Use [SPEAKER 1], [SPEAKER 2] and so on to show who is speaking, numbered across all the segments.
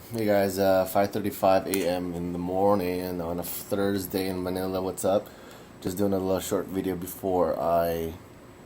[SPEAKER 1] Hey guys, 5:35 a.m. in the morning on a Thursday in Manila. What's up? Just doing a little short video before I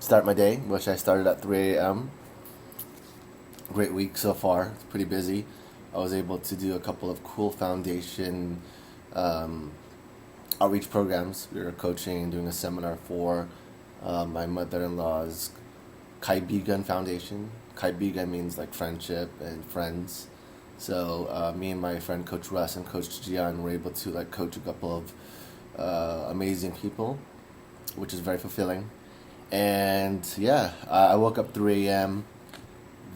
[SPEAKER 1] start my day, which I started at 3 a.m. Great week so far. It's pretty busy. I was able to do a couple of cool foundation um, outreach programs. We were coaching, doing a seminar for my mother-in-law's Kaibigan Foundation. Kaibigan means like friendship and friends. So me and my friend Coach Russ and Coach Gian were able to like coach a couple of amazing people, which is very fulfilling. And yeah, I woke up 3 a.m.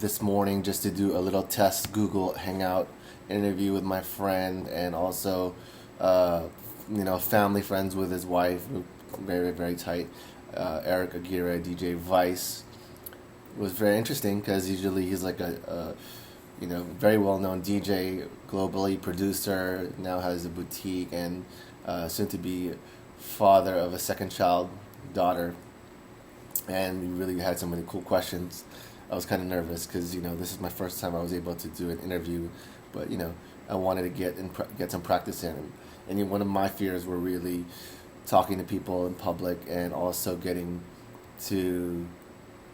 [SPEAKER 1] this morning just to do a little test Google Hangout interview with my friend and also family friends with his wife, very very tight. Eric Aguirre, DJ Vice. It was very interesting because usually he's like a very well known DJ globally, producer, now has a boutique, and soon to be father of a second child, daughter. And we really had so many cool questions. I was kind of nervous because this is my first time I was able to do an interview, but I wanted to get some practice in. And one of my fears were really talking to people in public and also getting to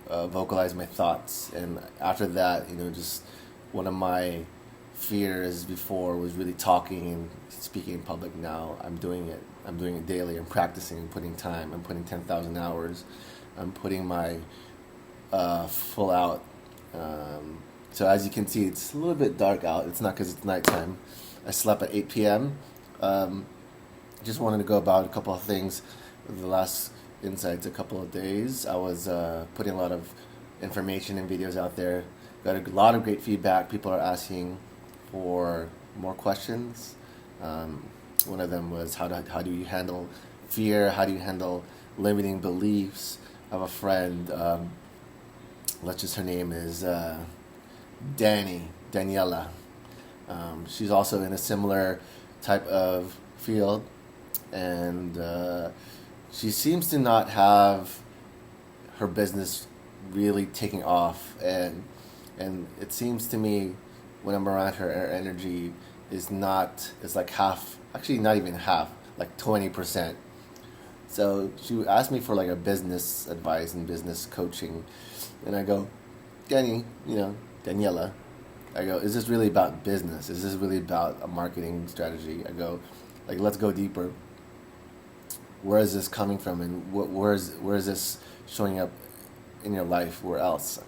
[SPEAKER 1] vocalize my thoughts. And after that, just one of my fears before was really talking and speaking in public. Now I'm doing it. I'm doing it daily. I'm practicing. I'm putting time. I'm putting 10,000 hours. I'm putting my full out. So as you can see, it's a little bit dark out. It's not because it's nighttime. I slept at 8 p.m. Just wanted to go about a couple of things. The last insights, a couple of days, I was putting a lot of information and videos out there. Got a lot of great feedback. People are asking for more questions. One of them was how do you handle fear? How do you handle limiting beliefs? I have a friend. Let's just her name is Daniela. She's also in a similar type of field, and she seems to not have her business really taking off, and it seems to me when I'm around her, her energy is not, it's like half, actually not even half, like 20%. So she asked me for like a business advice and business coaching, and I go, Daniela, I go, is this really about business? Is this really about a marketing strategy? I go, like, let's go deeper. Where is this coming from, and where is this showing up in your life? Where else?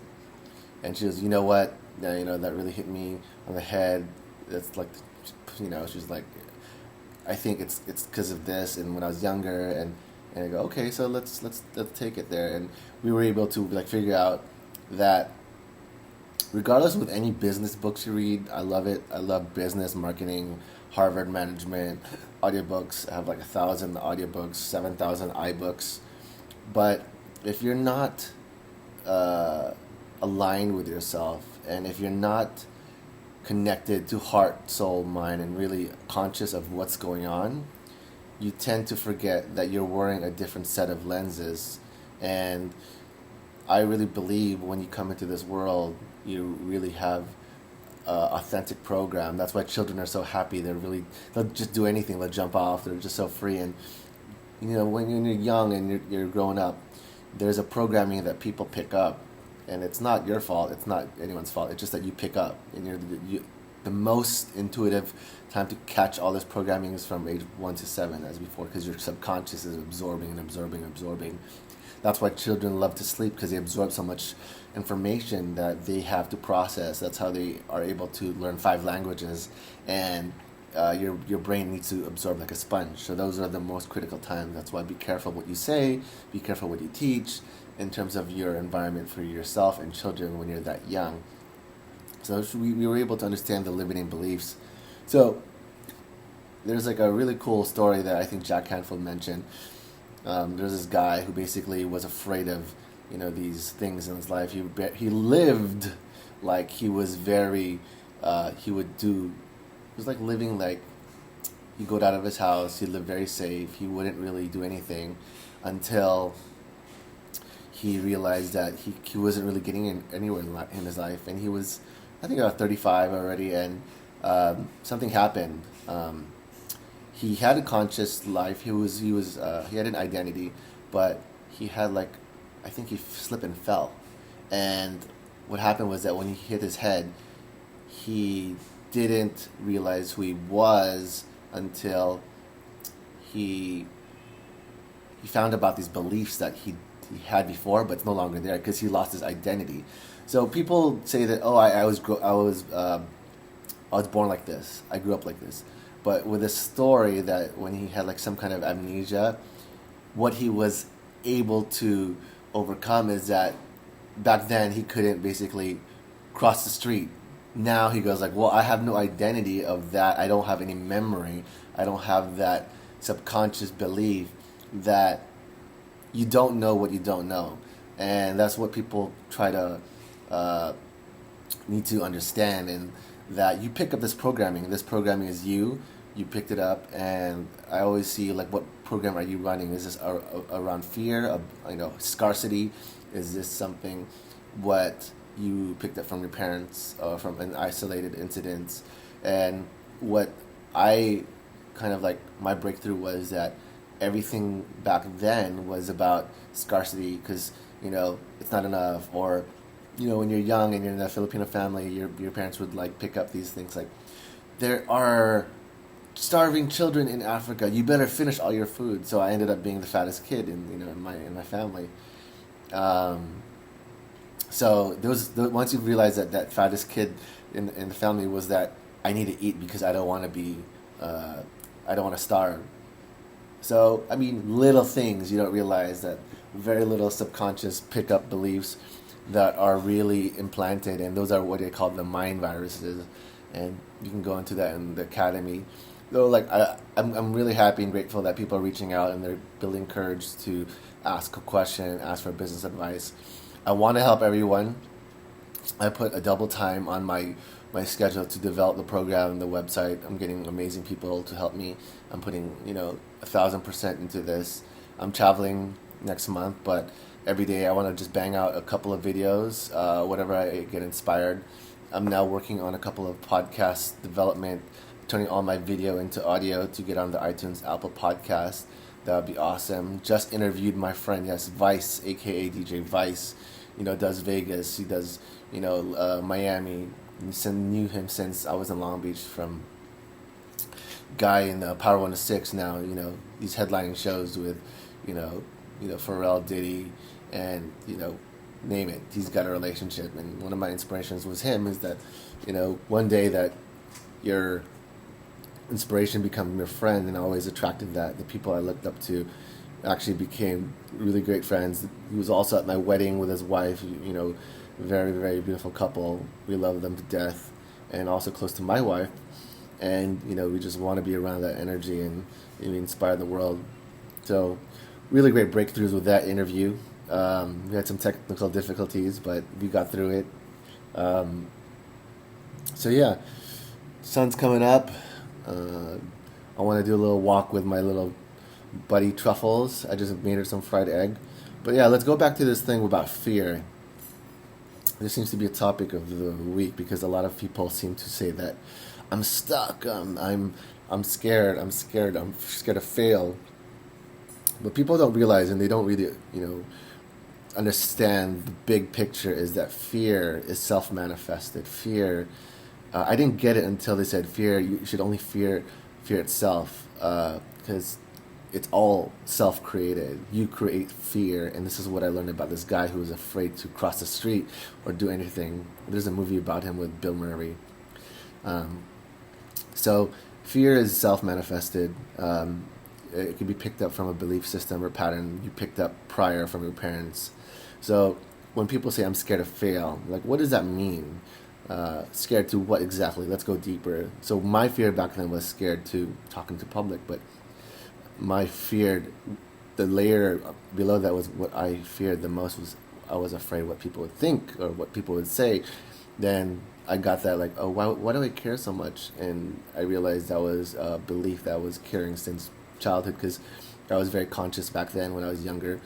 [SPEAKER 1] And she goes, you know what? Yeah, that really hit me on the head. It's like, she's like, I think it's because of this, and when I was younger, and I go, okay, so let's take it there, and we were able to like figure out that regardless with any business books you read, I love it. I love business, marketing, Harvard management, audiobooks. I have like 1,000 audiobooks, 7,000 iBooks. But if you're not aligned with yourself, and if you're not connected to heart, soul, mind, and really conscious of what's going on, you tend to forget that you're wearing a different set of lenses. And I really believe when you come into this world, you really have authentic program. That's why children are so happy. They'll just do anything. They'll jump off. They're just so free. And when you're young and you're growing up, there's a programming that people pick up, and it's not your fault. It's not anyone's fault. It's just that you pick up, and the most intuitive time to catch all this programming is from age 1 to 7, as before, because your subconscious is absorbing and absorbing and absorbing. That's why children love to sleep, because they absorb so much information that they have to process. That's how they are able to learn 5 languages, and your brain needs to absorb like a sponge. So those are the most critical times. That's why be careful what you say, be careful what you teach in terms of your environment for yourself and children when you're that young. So we were able to understand the limiting beliefs. So there's like a really cool story that I think Jack Canfield mentioned. There's this guy who basically was afraid of these things in his life. He lived like he was very he would do, it was like living like he'd go out of his house, he'd live very safe, he wouldn't really do anything until he realized that he wasn't really getting anywhere in his life. And he was, I think, about 35 already, and something happened. He had a conscious life. He had an identity, but he had like, I think he slipped and fell, and what happened was that when he hit his head, he didn't realize who he was until he he found about these beliefs that he had before, but it's no longer there because he lost his identity. So people say that, oh, I was born like this. I grew up like this. But with a story that when he had like some kind of amnesia, what he was able to overcome is that back then he couldn't basically cross the street. Now he goes like, well, I have no identity of that. I don't have any memory. I don't have that subconscious belief that you don't know what you don't know. And that's what people try to uh, need to understand, and that you pick up this programming. This programming is you. You picked it up, and I always see like, what program are you running? Is this around fear of, scarcity? Is this something what you picked up from your parents or from an isolated incident? And what I kind of like, my breakthrough was that everything back then was about scarcity, because it's not enough, or when you're young and you're in a Filipino family, your parents would like pick up these things like, there are starving children in Africa. You better finish all your food. So I ended up being the fattest kid in my family. Um, so once you realize that that fattest kid in the family was that I need to eat because I don't want to be I don't want to starve. So I mean, little things you don't realize, that very little subconscious pickup beliefs that are really implanted, and those are what they call the mind viruses, and you can go into that in the academy. Though, like I'm really happy and grateful that people are reaching out and they're building courage to ask a question, ask for business advice. I want to help everyone. I put a double time on my schedule to develop the program and the website. I'm getting amazing people to help me. I'm putting 1,000% into this. I'm traveling next month, but every day I want to just bang out a couple of videos, whatever I get inspired. I'm now working on a couple of podcast development, turning all my video into audio to get on the iTunes, Apple podcast. That would be awesome. Just interviewed my friend, yes, Vice, aka DJ Vice. Does Vegas. He does, Miami. Knew him since I was in Long Beach, from guy in Power 106 now. These headlining shows with, Pharrell, Diddy, and name it. He's got a relationship, and one of my inspirations was him. Is that, one day that your inspiration become your friend, and I always attracted that. The people I looked up to actually became really great friends. He was also at my wedding with his wife, very, very beautiful couple. We love them to death, and also close to my wife. And, we just want to be around that energy and inspire the world. So, really great breakthroughs with that interview. We had some technical difficulties, but we got through it. So, yeah, sun's coming up. I want to do a little walk with my little buddy Truffles. I just made her some fried egg. But yeah, let's go back to this thing about fear. This seems to be a topic of the week because a lot of people seem to say that I'm stuck. I'm scared. I'm scared. I'm scared to fail. But people don't realize, and they don't really understand the big picture, is that fear is self-manifested. Fear. I didn't get it until they said fear. You should only fear itself, because it's all self-created. You create fear, and this is what I learned about this guy who was afraid to cross the street or do anything. There's a movie about him with Bill Murray. So fear is self-manifested. It can be picked up from a belief system or pattern you picked up prior from your parents. So when people say I'm scared to fail, like, what does that mean? Scared to what exactly? Let's go deeper. So my fear back then was scared to talking to public, but my fear, the layer below that was what I feared the most, was I was afraid what people would think or what people would say. Then I got that, like, oh, why do I care so much? And I realized that was a belief that I was carrying since childhood, because I was very conscious back then when I was younger.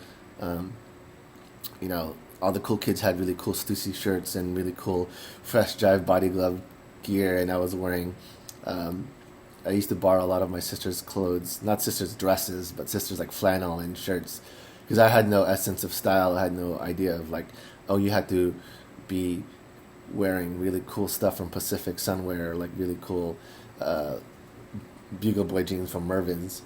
[SPEAKER 1] All the cool kids had really cool Stussy shirts and really cool fresh jive body glove gear, and I was wearing. Um, I used to borrow a lot of my sister's clothes, not sister's dresses, but sister's like flannel and shirts, because I had no essence of style. I had no idea of like, oh, you had to be wearing really cool stuff from Pacific Sunwear, like really cool uh, Bugle Boy jeans from Mervin's,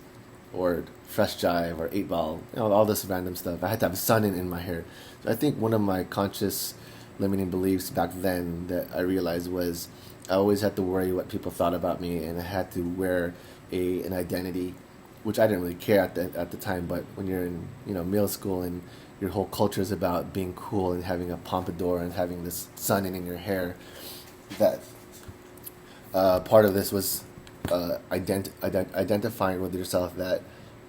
[SPEAKER 1] or Fresh Jive or 8 Ball, all this random stuff. I had to have sun in my hair. So I think one of my conscious limiting beliefs back then that I realized was I always had to worry what people thought about me, and I had to wear an identity, which I didn't really care at the time. But when you're in middle school and your whole culture is about being cool and having a pompadour and having this sun in your hair, that part of this was identifying with yourself that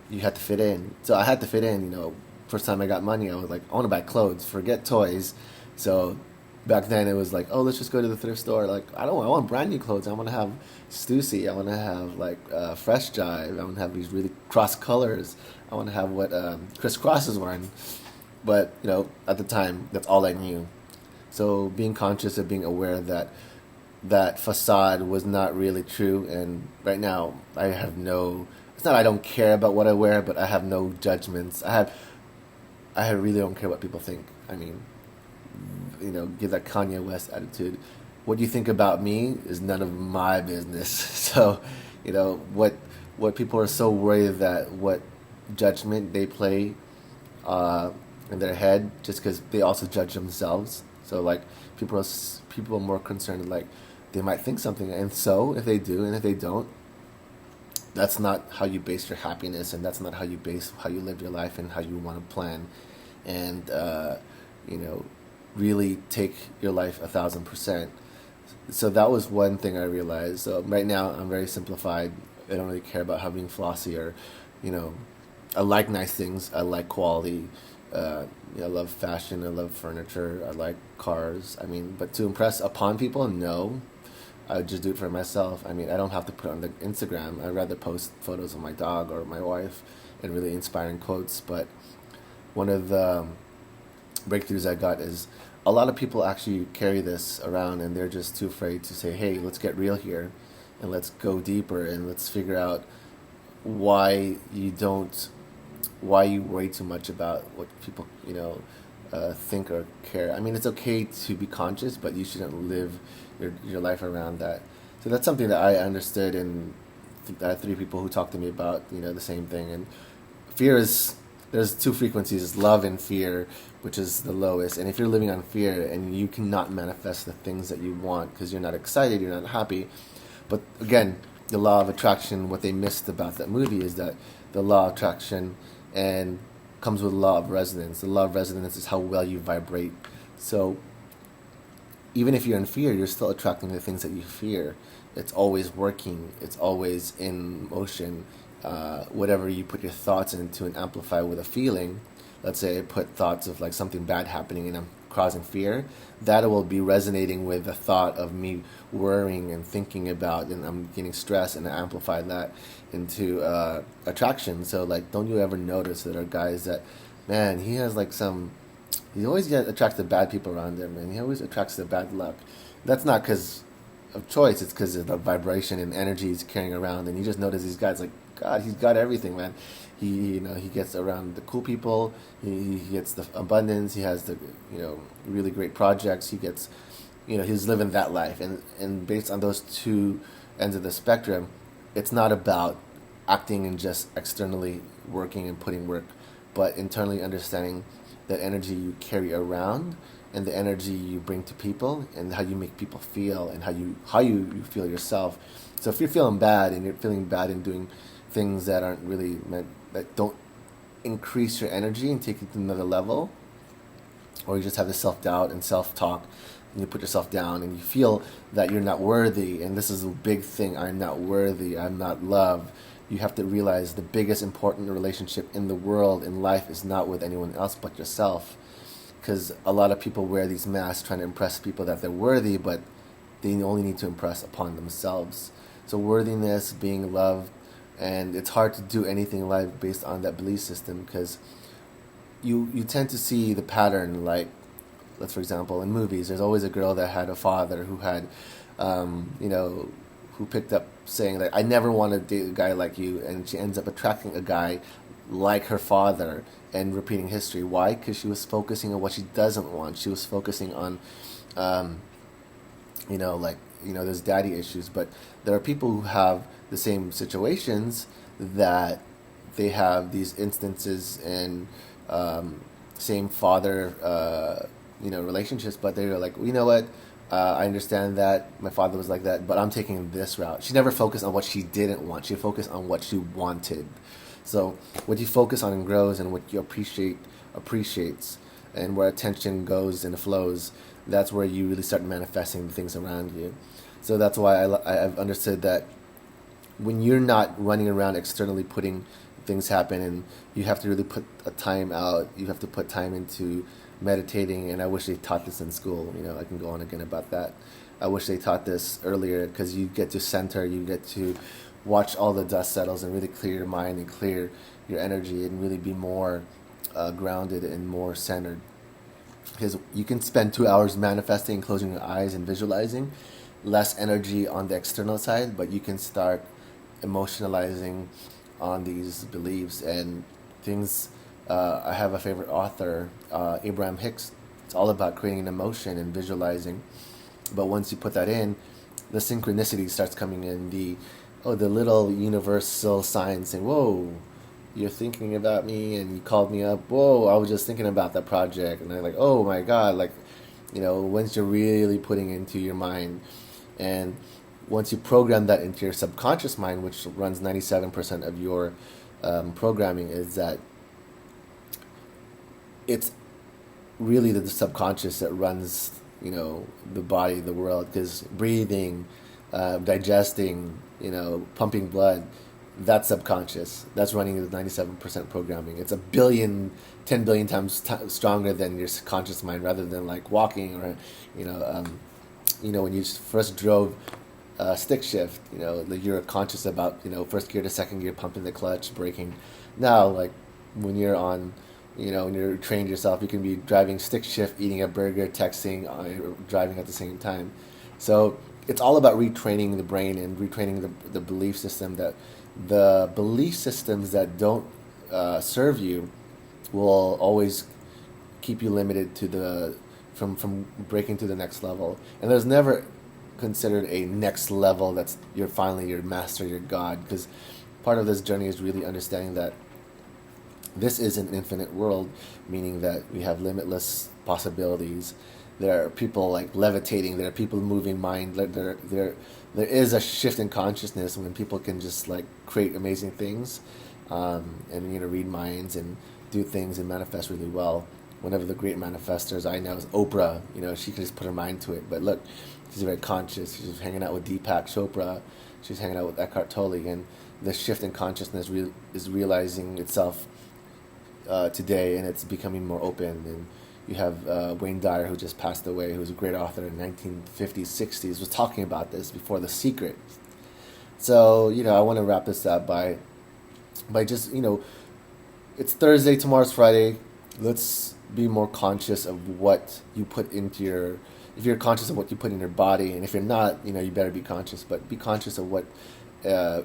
[SPEAKER 1] you had to fit in. So I had to fit in. First time I got money, I was like, I want to buy clothes, forget toys. So back then it was like, oh, let's just go to the thrift store. Like, I want brand new clothes. I want to have Stussy. I want to have like Fresh Jive. I want to have these really cross colors. I want to have what Chris Cross is wearing. But at the time, that's all I knew. So being conscious of being aware that that facade was not really true, and right now I have no. It's not I don't care about what I wear, but I have no judgments. I really don't care what people think. I mean, give that Kanye West attitude. What you think about me is none of my business. So, what people are so worried that what judgment they play in their head, just because they also judge themselves. So like people are more concerned like they might think something, and so if they do and if they don't, that's not how you base your happiness, and that's not how you base how you live your life and how you want to plan, and really take your life 1,000%. So that was one thing I realized. So right now I'm very simplified. I don't really care about how being flossy or, I like nice things. I like quality. I love fashion. I love furniture. I like cars. I mean, but to impress upon people, no. I would just do it for myself. I mean, I don't have to put it on the Instagram. I'd rather post photos of my dog or my wife and really inspiring quotes. But one of the breakthroughs I got is a lot of people actually carry this around, and they're just too afraid to say, hey, let's get real here and let's go deeper and let's figure out why you worry too much about what people think or care. I mean, it's okay to be conscious, but you shouldn't live your life around that. So that's something that I understood, and I had 3 people who talked to me about the same thing. And fear is, there's 2 frequencies: it's love and fear, which is the lowest. And if you're living on fear and you cannot manifest the things that you want because you're not excited, you're not happy. But again, the law of attraction, what they missed about that movie is that the law of attraction and comes with the law of resonance. The law of resonance is how well you vibrate. So even if you're in fear, you're still attracting the things that you fear. It's always working. It's always in motion. Whatever you put your thoughts into and amplify with a feeling, let's say I put thoughts of like something bad happening and I'm causing fear, that will be resonating with the thought of me worrying and thinking about, and I'm getting stressed, and I amplify that into attraction. So like, don't you ever notice that there are guys that, man, he has like he always attracts the bad people around him, and he always attracts the bad luck. That's not because of choice, it's because of the vibration and energy he's carrying around, and you just notice these guys like, God, he's got everything, man. He gets around the cool people. He gets the abundance. He has the really great projects. He gets he's living that life, and based on those 2 ends of the spectrum, it's not about acting and just externally working and putting work, but internally understanding that energy you carry around and the energy you bring to people and how you make people feel and how you feel yourself. So if you're feeling bad and you're feeling bad and doing things that aren't really meant, that don't increase your energy and take you to another level, or you just have this self-doubt and self-talk, and you put yourself down and you feel that you're not worthy, and this is a big thing, I'm not worthy, I'm not loved. You have to realize the biggest important relationship in the world, in life, is not with anyone else but yourself. Because a lot of people wear these masks trying to impress people that they're worthy, but they only need to impress upon themselves. So worthiness, being loved, and it's hard to do anything in life based on that belief system, because you tend to see the pattern. Like, let's for example, in movies, there's always a girl that had a father who had you know, who picked up saying that I never want to date a guy like you, and she ends up attracting a guy like her father and repeating history. Why? Because she was focusing on what she doesn't want. She was focusing on, um, like, there's daddy issues, but there are people who have the same situations that they have these instances and same father, relationships, but they're like, you know what? I understand that my father was like that, but I'm taking this route. She never focused on what she didn't want. She focused on what she wanted. So what you focus on and grows, and what you appreciates, and where attention goes and flows, that's where you really start manifesting the things around you. So that's why I've understood that when you're not running around externally putting things happen, and you have to really put a time out, you have to put time into meditating. And I wish they taught this in school. I can go on again about that. I wish they taught this earlier, because you get to center, you get to watch all the dust settles and really clear your mind and clear your energy and really be more grounded and more centered. Because you can spend 2 hours manifesting, closing your eyes and visualizing, less energy on the external side, but you can start emotionalizing on these beliefs and things. I have a favorite author, Abraham Hicks. It's all about creating an emotion and visualizing. But once you put that in, the synchronicity starts coming in. The little universal signs saying, "Whoa, you're thinking about me, and you called me up. Whoa, I was just thinking about that project." And they're like, "Oh my God!" Like, once you're really putting into your mind, and once you program that into your subconscious mind, which runs 97% of your programming, is that it's really the subconscious that runs, the body, the world, because breathing, digesting, pumping blood, that's subconscious. That's running the 97% programming. It's 10 billion times stronger than your conscious mind, rather than like walking or, when you first drove stick shift, like you're conscious about, first gear to second gear, pumping the clutch, braking. Now, like when you're on, when you're trained yourself, you can be driving stick shift, eating a burger, texting, driving at the same time. So it's all about retraining the brain and retraining the belief system. That the belief systems that don't serve you will always keep you limited to from breaking to the next level. And there's never considered a next level that's you're finally your master, your God, because part of this journey is really understanding that this is an infinite world, meaning that we have limitless possibilities. There are people like levitating. There are people moving mind. There is a shift in consciousness when people can just like create amazing things, and read minds and do things and manifest really well. One of the great manifestors I know is Oprah. She can just put her mind to it. But look, she's very conscious. She's hanging out with Deepak Chopra. She's hanging out with Eckhart Tolle, and the shift in consciousness is realizing itself today, and it's becoming more open. And you have Wayne Dyer, who just passed away, who was a great author in 1950s, 60s, was talking about this before The Secret. So, I want to wrap this up by just, it's Thursday, tomorrow's Friday. Let's be more conscious of what you put into if you're conscious of what you put in your body, and if you're not, you better be conscious, but be conscious of what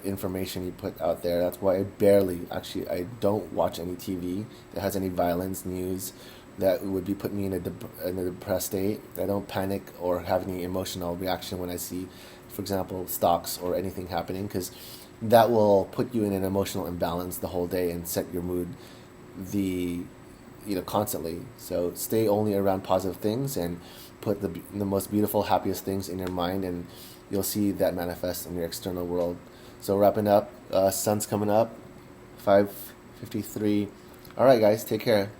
[SPEAKER 1] information you put out there. That's why I don't watch any TV that has any violence, news that would be putting me in a depressed state. I don't panic or have any emotional reaction when I see, for example, stocks or anything happening, because that will put you in an emotional imbalance the whole day and set your mood constantly. So stay only around positive things and put the most beautiful, happiest things in your mind, and you'll see that manifest in your external world. So wrapping up, sun's coming up, 5:53. All right, guys, take care.